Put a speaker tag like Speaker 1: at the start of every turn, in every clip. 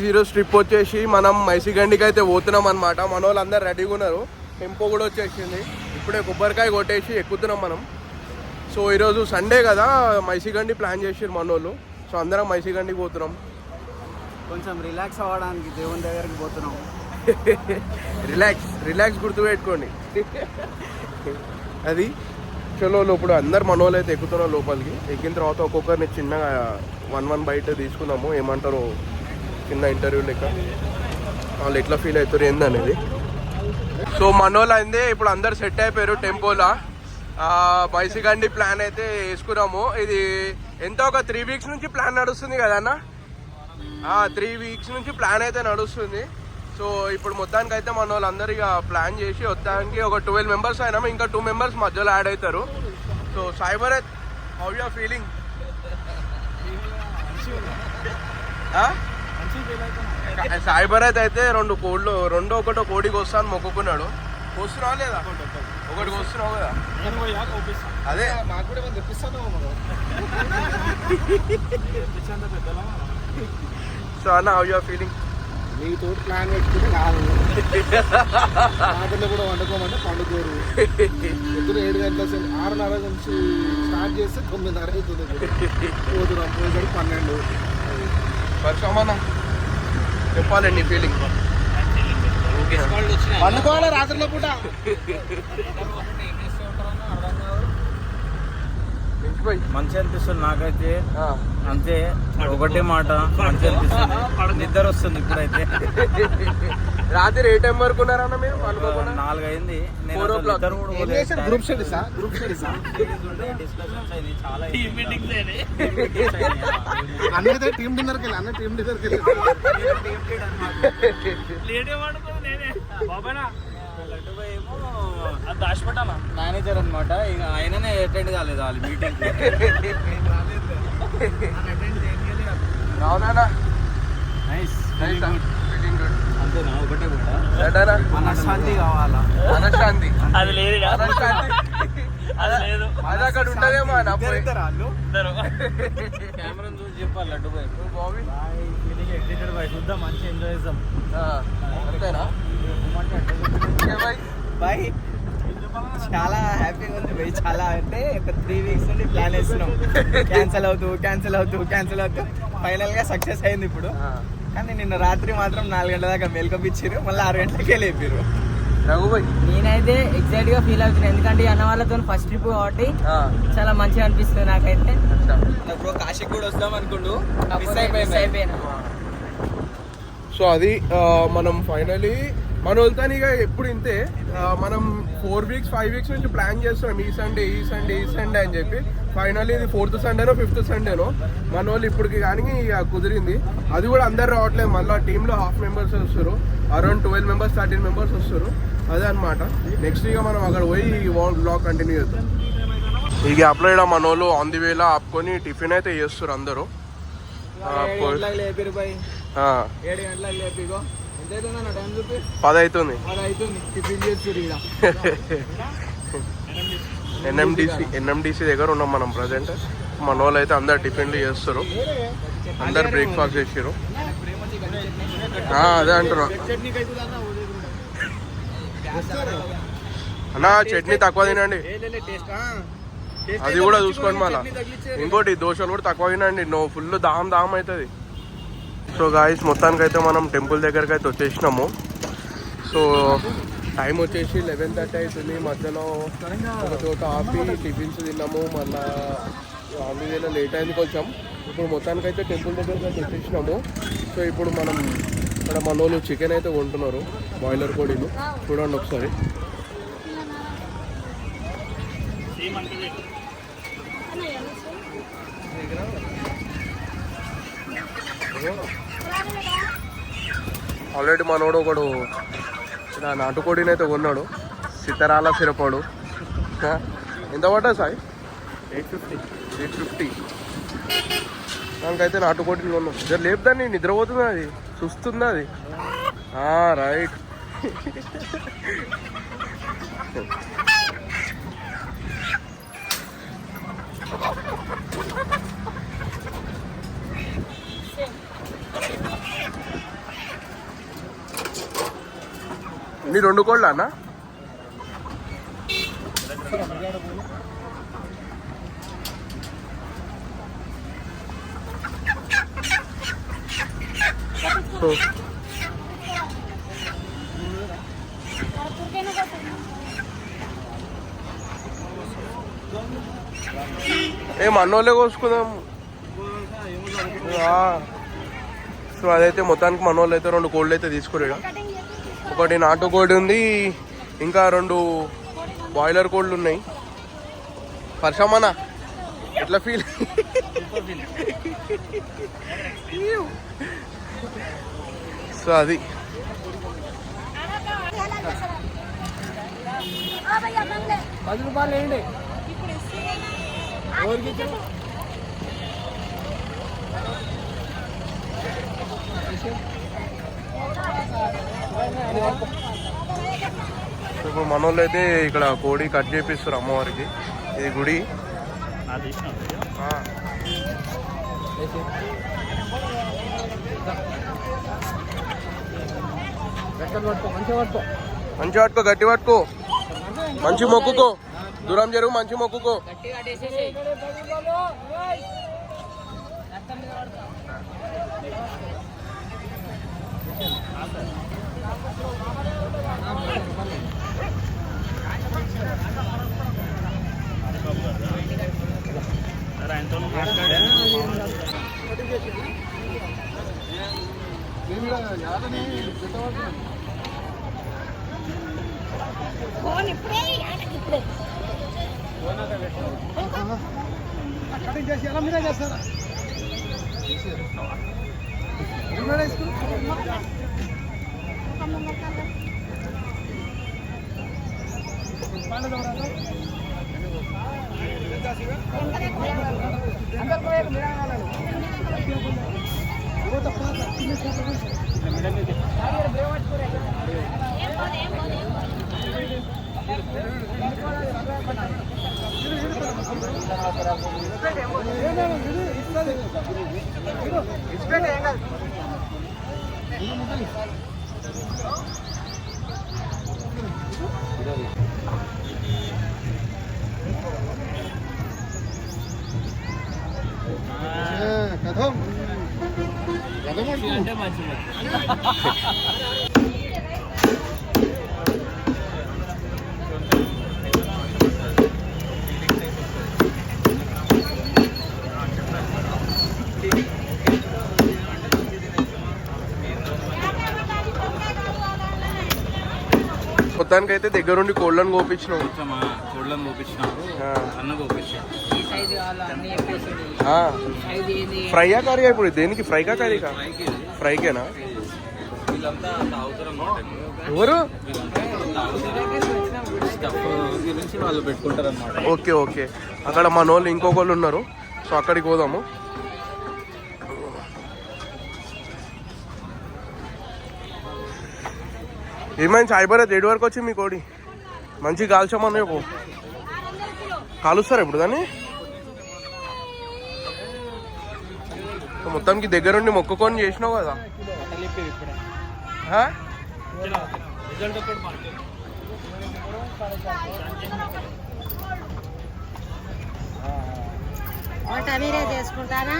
Speaker 1: ఈరోజు ట్రిప్ వచ్చేసి మనం మైసిగండికి అయితే పోతున్నాం అనమాట. మన వాళ్ళు అందరు రెడీగా ఉన్నారు. టెంపో కూడా వచ్చేసింది. ఇప్పుడే కొబ్బరికాయ కొట్టేసి ఎక్కుతున్నాం మనం. సో ఈరోజు సండే కదా, మైసిగండి ప్లాన్ చేసారు మన వాళ్ళు. సో అందరం మైసిగండికి పోతున్నాం.
Speaker 2: కొంచెం రిలాక్స్ అవ్వడానికి దేవుని దగ్గరికి పోతున్నాం.
Speaker 1: రిలాక్స్ గుర్తుపెట్టుకోండి అది. చలో ఇప్పుడు అందరు మన వాళ్ళు అయితే ఎక్కుతున్నాం లోపలికి. ఎక్కిన తర్వాత ఒక్కొక్కరిని చిన్నగా వన్ బయట తీసుకున్నాము. ఏమంటారు, చిన్న ఇంటర్వ్యూ లెక్క వాళ్ళు ఎట్లా ఫీల్ అవుతారు ఏందనేది. సో మనోళ్ళు అయిందే ఇప్పుడు అందరు సెట్ అయిపోయారు. టెంపోలా మైసిగండి ప్లాన్ అయితే వేసుకున్నాము. ఇది ఎంత ఒక 3 వీక్స్ నుంచి ప్లాన్ నడుస్తుంది కదా అన్న. 3 వీక్స్ నుంచి ప్లాన్ అయితే నడుస్తుంది. సో ఇప్పుడు మొత్తానికి అయితే మన వాళ్ళందరూ ఇక ప్లాన్ చేసి మొత్తానికి ఒక 12 మెంబర్స్ అయినాము. ఇంకా 2 మెంబర్స్ మధ్యలో యాడ్ అవుతారు. So Saibharat, how you are feeling? Saibharat అయితే ఒకటో కోడికి వస్తాను మొక్కుకున్నాడు. వస్తున్నావా లేదా? ఒకటి వస్తున్నావు కదా. అదే సో అన్న, హౌ యు ఆర్ ఫీలింగ్?
Speaker 2: మీతో ప్లాన్ పెట్టుకుంటే కాదు, కూడా వండుకోమంటే పండుకోరు. పొద్దున 7 గంటల 6:30 నుంచి స్టార్ట్ చేస్తే 9:30 అవుతుంది. పోతున్నాం, పోయేసరికి 12.
Speaker 1: పరిశ్రమన్నా చెప్పాలండి ఫీలింగ్.
Speaker 2: పండుకోవాలి రాత్రిలో పూట. మంచి అనిపిస్తుంది నాకైతే. అంతే, ఒకటే మాట, మంచి అనిపిస్తుంది. నిద్ర వస్తుంది ఇప్పుడైతే.
Speaker 1: రాత్రి ఏ టైం వరకు ఉన్నారన్న మీరు?
Speaker 2: 4 అయింది. గ్రూప్ స్టడీస్ అన్నైతే టీమ్ డిన్నర్కి వెళ్ళి మేనేజర్ అనమాట. ఇక ఆయననే అటెండ్ కాలేదు వాళ్ళు మీటింగ్.
Speaker 1: అవునా?
Speaker 2: అంతేనా? ఒకటే కూడా మనశ్శాంతి కావాలా?
Speaker 1: మనశ్శాంతి
Speaker 3: అది లేదు, అది లేదు.
Speaker 1: అది అక్కడ ఉంటదేమో.
Speaker 2: కెమెరా చూసి చెప్పాలి. లడ్డు బాయ్ చూద్దాం, మంచి ఎంజాయ్ చేద్దాం.
Speaker 1: అంతేనా?
Speaker 2: బాయ్ చాలా హ్యాపీగా ఉంది బాయ్. చాలా అంటే ఒక 3 వీక్స్ నుండి ప్లాన్ వేస్తున్నాం. క్యాన్సిల్ అవుతూ ఫైనల్ గా సక్సెస్ అయింది ఇప్పుడు. కానీ నిన్న రాత్రి మాత్రం 4 గంటల దాకా మేల్కొప్పించారు. మళ్ళీ 6 గంటలకే లేపారు. నేనైతే ఎక్సైట్ గా ఫీల్ అవుతున్నాను, ఎందుకంటే అన్న వాళ్ళతో ఫస్ట్ ట్రిప్ కాబట్టి చాలా మంచిగా అనిపిస్తుంది నాకైతే. ఇప్పుడు కాశీకి కూడా వస్తాం అనుకుంటూ మిస్ అయిపోయాను.
Speaker 1: సో అది మనం ఫైనలీ మన వెళ్తాను. ఇక ఎప్పుడు ఇంతే, మనం 4 వీక్స్ 5 వీక్స్ నుంచి ప్లాన్ చేస్తున్నాం ఈ సండే అని చెప్పి. ఫైనల్లీ ఇది 4th సండేనో 5th సండేనో మన వాళ్ళు ఇప్పటికి కానీ ఇక కుదిరింది. అది కూడా అందరు రావట్లేదు. మళ్ళీ టీంలో ½ మెంబర్స్ వస్తారు, అరౌండ్ 12 మెంబర్స్ 13 మెంబర్స్ వస్తారు. అదే అనమాట. నెక్స్ట్ ఇక మనం అక్కడ పోయి బ్లాగ్ కంటిన్యూ చేద్దాం. ఈ గ్యాప్లో ఇక్కడ మన వాళ్ళు ఆన్ ది వేలో ఆపుకొని టిఫిన్ అయితే చేస్తారు అందరూ.
Speaker 2: 7 గంటలకు లేపిగో
Speaker 1: 10 అవుతుంది.
Speaker 2: టిఫిన్ చేస్తారు.
Speaker 1: ఎన్ఎండిసి దగ్గర ఉన్నాం మనం ప్రజెంట్. మన వాళ్ళు అయితే అందరు టిఫిన్లు చేస్తారు, అందరు బ్రేక్ఫాస్ట్ చేసారు. అదే అంటున్నా అన్న, చట్నీ తక్కువ తినండి, అది కూడా చూసుకోండి. మళ్ళీ ఇంకోటి దోశలు కూడా తక్కువ తినండి, ఫుల్ దాహం అవుతుంది. సో గాయస్, మొత్తానికి అయితే మనం టెంపుల్ దగ్గరికి అయితే వచ్చేసినాము. సో టైం వచ్చేసి 11:30 అవుతుంది. మధ్యలో ఒక చోట ఆపి టిఫిన్స్ తిన్నాము. మళ్ళీ ఆన్లైన్లో లేట్ అయింది కొంచెం. ఇప్పుడు మొత్తానికి అయితే టెంపుల్ దగ్గరికి అయితే వచ్చేసినాము. సో ఇప్పుడు మనం ఇక్కడ మన వాళ్ళు చికెన్ అయితే కొంటున్నారు, బాయిలర్ కోడిలు. చూడండి ఒకసారి. ఆల్రెడీ మనోడు ఒకడు నాటుకోడిని అయితే కొన్నాడు, సితరాల సిరపాడు. ఎంత పడ్డా సాయి? 850. దానికైతే నాటుకోడిని కొన్నాం. జర లేపుదాన్ని, నిద్రపోతుంది, అది చూస్తుంది అది. రైట్. నీ 2 కోళ్ళ అన్న? ఏ మనోళ్ళే కోసుకుందాం. సో అదైతే మొత్తానికి మనోళ్ళు అయితే 2 కోళ్ళు అయితే తీసుకురా. ఒకటి నాటుకోడి ఉంది, ఇంకా 2 బాయిలర్ కోళ్ళు ఉన్నాయి. పర్షమన్నా ఎట్లా ఫీల్? సో అది
Speaker 2: ₹10 వేయండి.
Speaker 1: ఇప్పుడు మనోళ్ళు అయితే ఇక్కడ కోడి కట్ చేపిస్తారు అమ్మవారికి. ఇది గుడి. మంచి పట్టుకో, గట్టి పట్టుకో, మంచి మొక్కుకో, దూరం జరుగు, మంచి మొక్కుకో.
Speaker 3: అంటే మంచిది.
Speaker 1: మొత్తానికి అయితే దగ్గరుండి కోళ్ళను కోపించినావు.
Speaker 3: కోళ్ళను కోపించినావు, అన్న కోపించావు.
Speaker 1: ఫ్రైయా కర్రీ? ఇప్పుడు దేనికి ఫ్రైకా కర్రీకా? ఫ్రైకేనా?
Speaker 3: వీళ్ళంతా
Speaker 1: ఎవరు?
Speaker 3: గురించి వాళ్ళు పెట్టుకుంటారు అన్నమాట.
Speaker 1: Okay okay. అక్కడ మన వాళ్ళు ఇంకొకళ్ళు ఉన్నారు, సో అక్కడికి పోదాము. ఏమైంది సాయిబారాత్? 7 వరకు వచ్చి మీ కోడి మంచి కాల్చామని కాలుస్తారు ఇప్పుడు దాన్ని. మొత్తానికి దగ్గరుండి మొక్కుకొని చేసినావు కదా.
Speaker 4: వంట మీరే చేసుకుంటారా?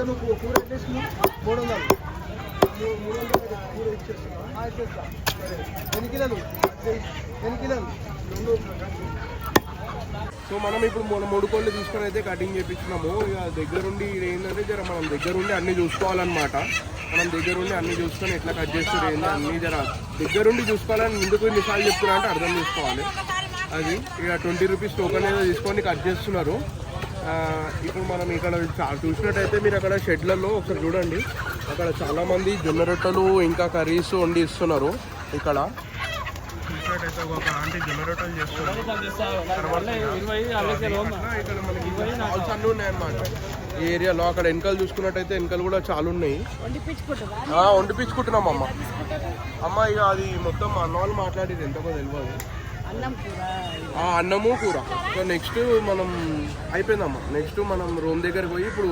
Speaker 2: నువ్వు కూర పెట్టేసుకున్నావు 300 కూర ఇచ్చేస్తున్నా. ఎన్ని కిలోలు?
Speaker 1: సో మనం ఇప్పుడు మన 3 కోళ్ళు తీసుకొని అయితే కటింగ్ చేయించినాము. ఇక దగ్గరుండి ఏంటంటే జర మనం దగ్గరుండి అన్ని చూసుకోవాలన్నమాట. మనం దగ్గరుండి అన్ని చూసుకొని ఎట్లా కట్ చేస్తారు ఏంటి అన్ని జర దగ్గరుండి చూసుకోవాలని ఎందుకు ఎన్నిసార్లు చెప్తున్నా అంటే అర్థం చేసుకోవాలి. అది ఇక 20 రూపీస్ టోకెన్ ఏదో తీసుకొని కట్ చేస్తున్నారు. ఇప్పుడు మనం ఇక్కడ చూసినట్టయితే మీరు అక్కడ షెడ్లలో ఒకసారి చూడండి, అక్కడ చాలామంది జొన్న రొట్టెలు ఇంకా కర్రీస్ వండి ఇస్తున్నారు. ఇక్కడ చూసినట్టయితే ఒక ఆంటీ జొన్న రొట్టెలు చేస్తున్నారు. ఇక్కడ మనకి స్టాల్స్ అన్నీ ఉన్నాయన్నమాట ఈ ఏరియాలో. అక్కడ వెనకాల చూసుకున్నట్టయితే వెనకాల కూడా చాలా ఉన్నాయి. వండిపించుకుంటున్నాం అమ్మ. ఇక అది మొత్తం అన్న వాళ్ళు మాట్లాడేది ఎంతకో తెలియదు. అన్నము కూర. సో నెక్స్ట్ మనం అయిపోయిందమ్మా. నెక్స్ట్ మనం రూమ్ దగ్గరికి పోయి ఇప్పుడు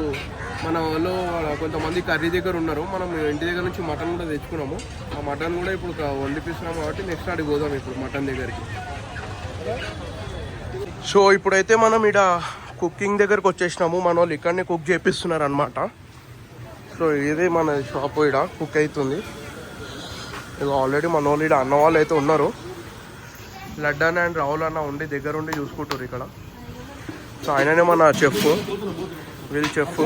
Speaker 1: మన వాళ్ళు కొంతమంది కర్రీ దగ్గర ఉన్నారు. మనం ఇంటి దగ్గర నుంచి మటన్ కూడా తెచ్చుకున్నాము. ఆ మటన్ కూడా ఇప్పుడు వండిపిస్తున్నాం కాబట్టి నెక్స్ట్ అడిగి పోదాం ఇప్పుడు మటన్ దగ్గరికి. సో ఇప్పుడైతే మనం ఇక్కడ కుకింగ్ దగ్గరకు వచ్చేసినాము. మన వాళ్ళు ఇక్కడనే కుక్ చేపిస్తున్నారు అనమాట. సో ఇదే మన షాప్ ఇక్కడ కుక్ అవుతుంది. ఇక ఆల్రెడీ మన వాళ్ళు ఇక్కడ అన్న వాళ్ళు అయితే ఉన్నారు. లడ్డాన్ అండ్ రాహుల్ అన్న ఉండి దగ్గర ఉండి చూసుకుంటారు ఇక్కడ. సో ఆయననే మన చెఫ్, వీల్ చెఫ్.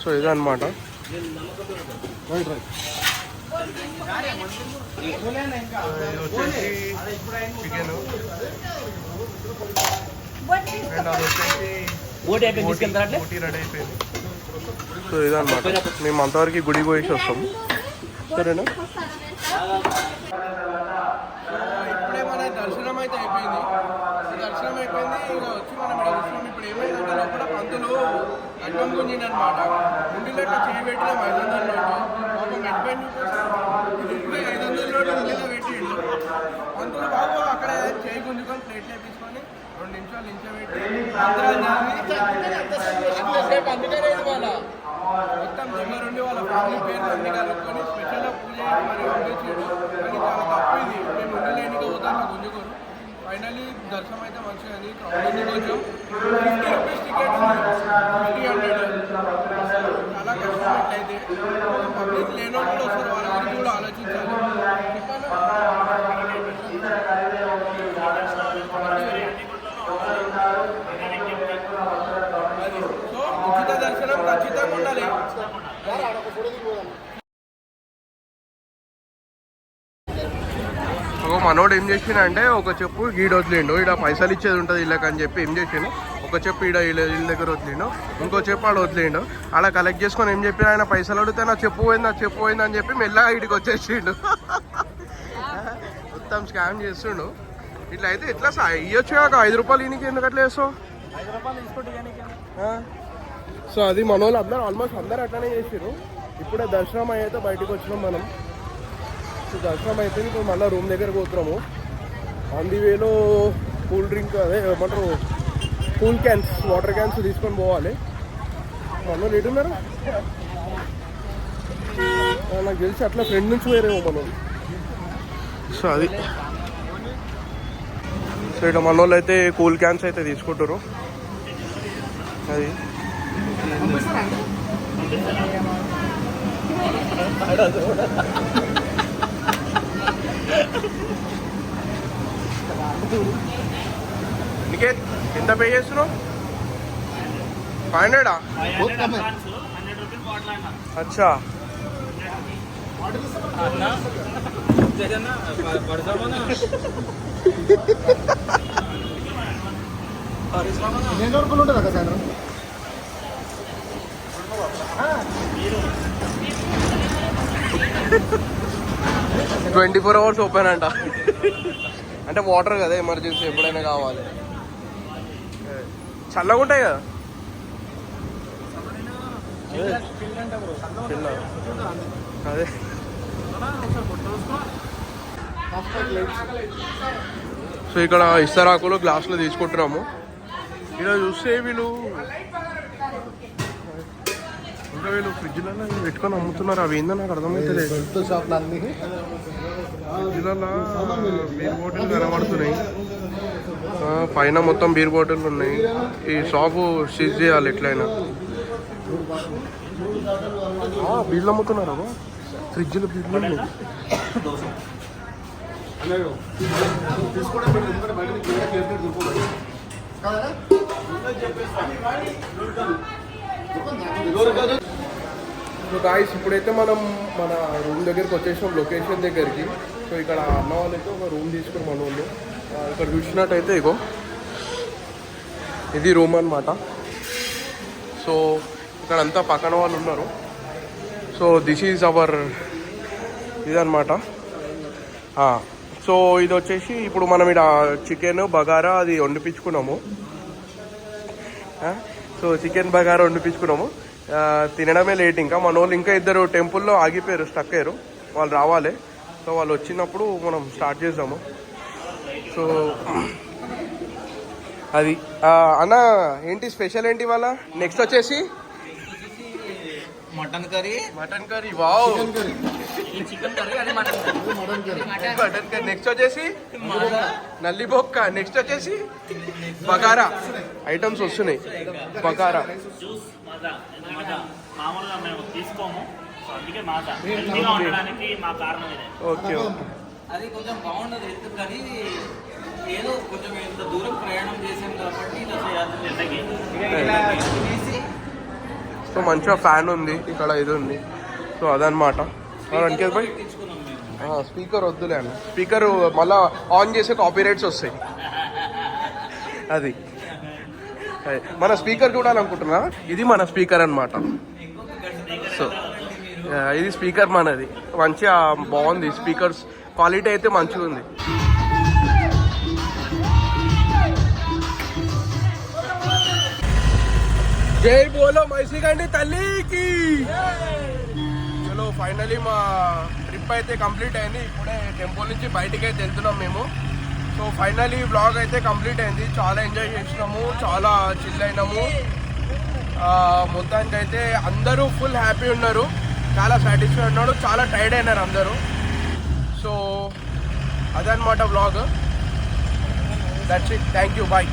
Speaker 1: సో ఇదన్నమాట. వచ్చేసి చికెన్ అండ్ అది వచ్చేసి బోటీ రెడీ అయిపోయింది. సో ఇదన్నమాట. మేము అంతవరకు గుడికి పోయేసి వస్తాం. సరేనా? ఇప్పుడే మన దర్శనం అయితే అయిపోయింది. దర్శనం అయిపోయింది. ఇక వచ్చి మనం ఇక్కడ కూర్చున్నాం. ఇప్పుడు ఏమైందంటే లోపల పంతులు అన్నం గుంజిండు అనమాట. గుండెలో ఇట్లా చేయబెట్టిన 500 నోటు ఒక మెట్పైన 500 నోటు గుండెలో పెట్టిండు పంతులు. బాబు అక్కడ చేయి గుంజుకొని ప్లేట్ వేపించుకొని 2 నిమిషాలు నించోబెట్టి అంతసేపు అందుకనే వాళ్ళ మొత్తం దగ్గర ఉండి వాళ్ళ ఫ్యామిలీ పేరు అన్ని కలుపుకొని స్పెషల్గా పూజ చేసి మరి పంపించాడు. కానీ చాలా తప్పు ఇది. మేము ఉండలే ఎన్నిక పోతాం గుంజుకోరు. ఫైనల్లీ దర్శనం అయితే మంచిగా ఉంది. క్రౌడ్ కొంచెం 50 రూపీస్ టికెట్ ఉంది, 300. చాలా కష్టం ఎట్లయితే పబ్లిక్ లేని వాళ్ళు కూడా వస్తారు. వాళ్ళ గురించి కూడా ఆలోచించాలి. సో ఉచిత దర్శనం ఖచ్చితంగా ఉండాలి. మనోడు ఏం చేసిండే, ఒక చెప్పు ఈడ వదిలేండు, ఈడ పైసలు ఇచ్చేది ఉంటుంది వీళ్ళకి అని చెప్పి ఏం చేసిండు, ఒక చెప్పు ఈడ వీళ్ళ దగ్గర వదిలేండు, ఇంకో చెప్పు ఆడ వదిలేండు. ఆడ కలెక్ట్ చేసుకొని ఏం చెప్పి ఆయన పైసలు అడిగితే నా చెప్పు పోయింది అని చెప్పి మెల్లగా ఇడికి వచ్చేసిండు. మొత్తం స్కామ్ చేస్తుండు. ఇట్లా అయితే ఎట్లా ఇవ్వచ్చు కాక 5 రూపాయలు ఈయనకి ఎందుకు అట్లా వేస్తావు? సో అది మన వాళ్ళు అందరూ ఆల్మోస్ట్ అందరూ అట్లానే చేసారు. ఇప్పుడే దర్శనం అయితే బయటకు వచ్చినాం మనం. సో దర్శనం అయితే ఇప్పుడు మళ్ళీ రూమ్ దగ్గరకు పోతున్నాము. ఆన్ ది వేలో కూల్ డ్రింక్ అదే ఏమంటారు కూల్ క్యాన్స్, వాటర్ క్యాన్స్ తీసుకొని పోవాలి. మన ఎటు ఉన్నారు? నాకు తెలిసి అట్లా ఫ్రెండ్ నుంచి వేరేమో మనం. సో అది సో ఇట్లా మన వాళ్ళు అయితే కూల్ క్యాన్స్ అయితే తీసుకుంటారు. అది నికేత్ ఎంత పే చేస్తున్నావు? 500? అచ్చా.
Speaker 2: ఎన్ని రూపాయలు ఉంటుంది అక్క సాయంత్రం?
Speaker 1: 24 hours ఓపెన్ అంట. అంటే వాటర్ కదా ఎమర్జెన్సీ ఎప్పుడైనా కావాలి. చల్లగా ఉంటాయి కదా. అదే సో ఇక్కడ ఇస్తరాకులు గ్లాసులు తీసుకుంటున్నాము. ఇక్కడ చూస్తే వీళ్ళు ఫ్రిడ్జ్లలో పెట్టుకొని అమ్ముతున్నారు. అవి ఏందో నాకు అర్థమవుతుంది. ఫ్రిడ్జ్లలో బీర్ బాటిల్ కనబడుతున్నాయి. పైన మొత్తం బీర్ బాటిల్ ఉన్నాయి. ఈ షాపు సీజ్ చేయాలి ఎట్లయినా. బీర్లు అమ్ముతున్నారు. ఫ్రిడ్జ్లో బీర్లు ఉన్నాయి. సో గాయ్స్ ఇప్పుడైతే మనం మన రూమ్ దగ్గరికి వచ్చేసాం, లొకేషన్ దగ్గరికి. సో ఇక్కడ అన్న వాళ్ళు అయితే ఒక రూమ్ తీసుకుని మన వాళ్ళు ఇక్కడ చూసినట్టయితే ఇగో ఇది రూమ్ అన్నమాట. సో ఇక్కడ అంతా పక్కన వాళ్ళు ఉన్నారు. సో దిస్ ఈజ్ అవర్ ఇదన్నమాట. సో ఇది వచ్చేసి ఇప్పుడు మనం ఇక్కడ చికెన్ బగారా అది వండిపించుకున్నాము. సో చికెన్ బగారా వండిపించుకున్నాము. తినడమే లేట్. ఇంకా మన వాళ్ళు ఇంకా ఇద్దరు టెంపుల్లో ఆగిపోయారు, స్టక్ అయ్యారు. వాళ్ళు రావాలి. సో వాళ్ళు వచ్చినప్పుడు మనం స్టార్ట్ చేద్దాము. సో అది అన్న ఏంటి స్పెషల్ ఏంటి వాళ్ళ? నెక్స్ట్ వచ్చేసి
Speaker 3: mutton curry.
Speaker 1: Mutton curry. Wow.
Speaker 3: Chicken curry అది mutton curry.
Speaker 1: Mutton curry. Next వచ్చేసి నల్లి బొక్క. నెక్స్ట్ వచ్చేసి బగారా ఐటమ్స్ వస్తున్నాయి. బగారా
Speaker 5: మామూలుగా మేము తీసుకోము, సో అందుకే మాజా హెల్తీగా ఉండడానికి మా కారణం ఇదే.
Speaker 1: Okay okay.
Speaker 3: అది కొంచెం బాగుండదు ఎందుకు కానీ ఏదో కొంచెం ఇంత దూరం ప్రయాణం చేసాం కాబట్టి ఇలా చేయాల్సింది ఎండకి.
Speaker 2: ఇలా తినేసి
Speaker 1: సో మంచిగా ఫ్యాన్ ఉంది ఇక్కడ, ఇది ఉంది. సో అదనమాట. అంకిత్ భాయ్
Speaker 3: తెచ్చుకున్నాం మేము.
Speaker 1: స్పీకర్ వద్దులే అన్న. స్పీకర్ మళ్ళా ఆన్ చేసే కాపీ రైట్స్ వస్తాయి. అది మన స్పీకర్ చూడాలనుకుంటున్నా. ఇది మన స్పీకర్ అన్నమాట. సో ఇది స్పీకర్ మనది. మంచిగా బాగుంది. స్పీకర్స్ క్వాలిటీ అయితే మంచిగా ఉంది. జై బోలో మైసీగండి తల్లికి. చలో ఫైనలీ మా ట్రిప్ అయితే కంప్లీట్ అయింది. ఇప్పుడే టెంపుల్ నుంచి బయటికి అయితే వెళ్తున్నాం మేము. సో ఫైనలీ వ్లాగ్ అయితే కంప్లీట్ అయింది. చాలా ఎంజాయ్ చేసినాము, చాలా చిల్ అయినాము. మొత్తానికి అయితే అందరూ ఫుల్ హ్యాపీ ఉన్నారు, చాలా సాటిస్ఫై ఉన్నాడు, చాలా టైర్డ్ అయినారు అందరూ. సో అదనమాట vlog. That's it. Thank you. Bye.